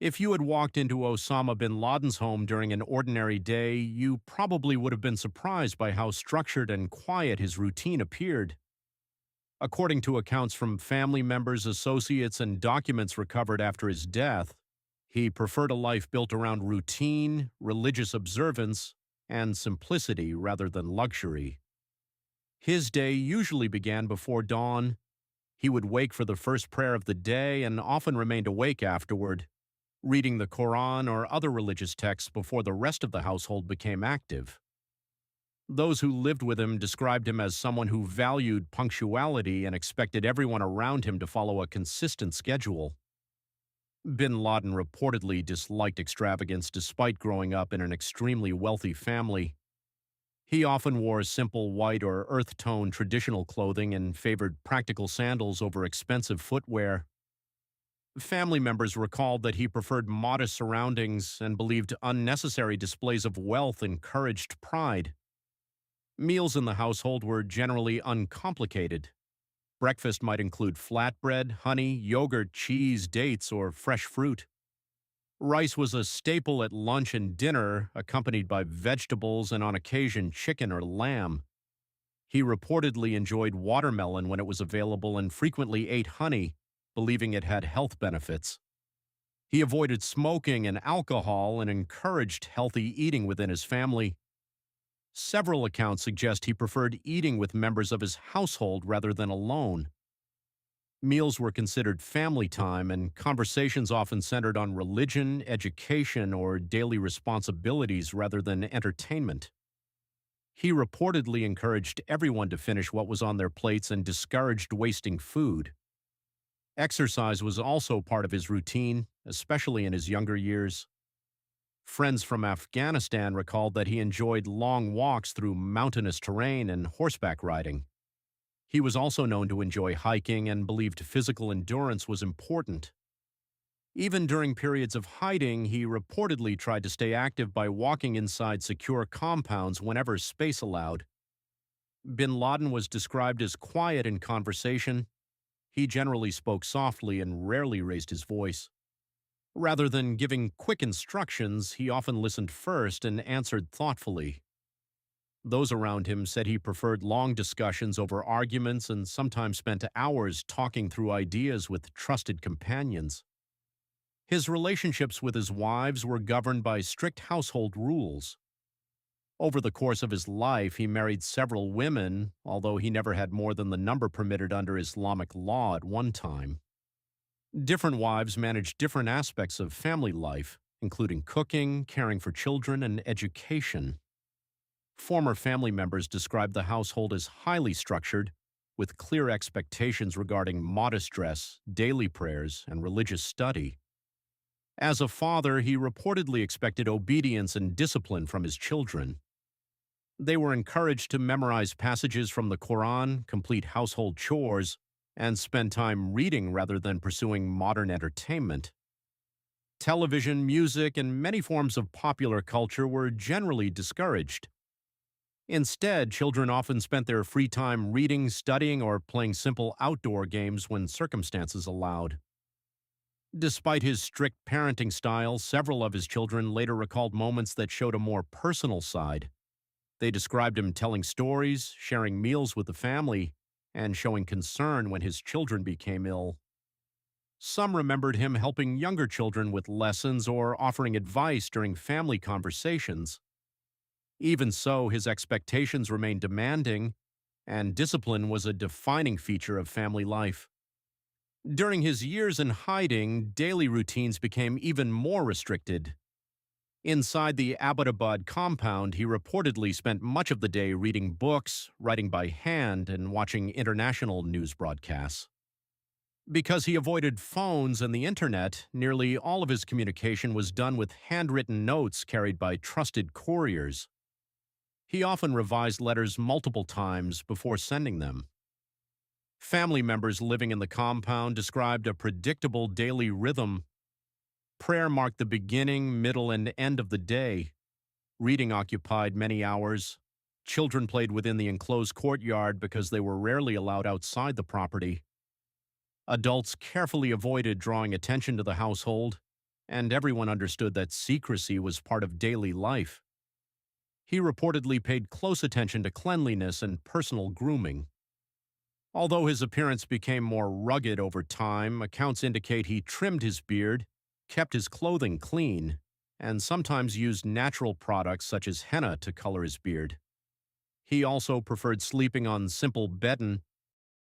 If you had walked into Osama bin Laden's home during an ordinary day, you probably would have been surprised by how structured and quiet his routine appeared. According to accounts from family members, associates, and documents recovered after his death, he preferred a life built around routine, religious observance, and simplicity rather than luxury. His day usually began before dawn. He would wake for the first prayer of the day and often remained awake afterward, reading the Quran or other religious texts before the rest of the household became active. Those who lived with him described him as someone who valued punctuality and expected everyone around him to follow a consistent schedule. Bin Laden reportedly disliked extravagance despite growing up in an extremely wealthy family. He often wore simple white or earth-tone traditional clothing and favored practical sandals over expensive footwear. Family members recalled that he preferred modest surroundings and believed unnecessary displays of wealth encouraged pride. Meals in the household were generally uncomplicated. Breakfast might include flatbread, honey, yogurt, cheese, dates, or fresh fruit. Rice was a staple at lunch and dinner, accompanied by vegetables and on occasion chicken or lamb. He reportedly enjoyed watermelon when it was available and frequently ate honey, believing it had health benefits. He avoided smoking and alcohol and encouraged healthy eating within his family. Several accounts suggest he preferred eating with members of his household rather than alone. Meals were considered family time, and conversations often centered on religion, education, or daily responsibilities rather than entertainment. He reportedly encouraged everyone to finish what was on their plates and discouraged wasting food. Exercise was also part of his routine, especially in his younger years. Friends from Afghanistan recalled that he enjoyed long walks through mountainous terrain and horseback riding. He was also known to enjoy hiking and believed physical endurance was important. Even during periods of hiding, he reportedly tried to stay active by walking inside secure compounds whenever space allowed. Bin Laden was described as quiet in conversation. He generally spoke softly and rarely raised his voice. Rather than giving quick instructions, he often listened first and answered thoughtfully. Those around him said he preferred long discussions over arguments and sometimes spent hours talking through ideas with trusted companions. His relationships with his wives were governed by strict household rules. Over the course of his life, he married several women, although he never had more than the number permitted under Islamic law at one time. Different wives managed different aspects of family life, including cooking, caring for children, and education. Former family members described the household as highly structured, with clear expectations regarding modest dress, daily prayers, and religious study. As a father, he reportedly expected obedience and discipline from his children. They were encouraged to memorize passages from the Quran, complete household chores, and spend time reading rather than pursuing modern entertainment. Television, music, and many forms of popular culture were generally discouraged. Instead, children often spent their free time reading, studying, or playing simple outdoor games when circumstances allowed. Despite his strict parenting style, several of his children later recalled moments that showed a more personal side. They described him telling stories, sharing meals with the family, and showing concern when his children became ill. Some remembered him helping younger children with lessons or offering advice during family conversations. Even so, his expectations remained demanding, and discipline was a defining feature of family life. During his years in hiding, daily routines became even more restricted. Inside the Abbottabad compound, he reportedly spent much of the day reading books, writing by hand, and watching international news broadcasts. Because he avoided phones and the internet, nearly all of his communication was done with handwritten notes carried by trusted couriers. He often revised letters multiple times before sending them. Family members living in the compound described a predictable daily rhythm. Prayer marked the beginning, middle, and end of the day. Reading occupied many hours. Children played within the enclosed courtyard because they were rarely allowed outside the property. Adults carefully avoided drawing attention to the household, and everyone understood that secrecy was part of daily life. He reportedly paid close attention to cleanliness and personal grooming. Although his appearance became more rugged over time, accounts indicate he trimmed his beard, kept his clothing clean, and sometimes used natural products such as henna to color his beard. He also preferred sleeping on simple bedding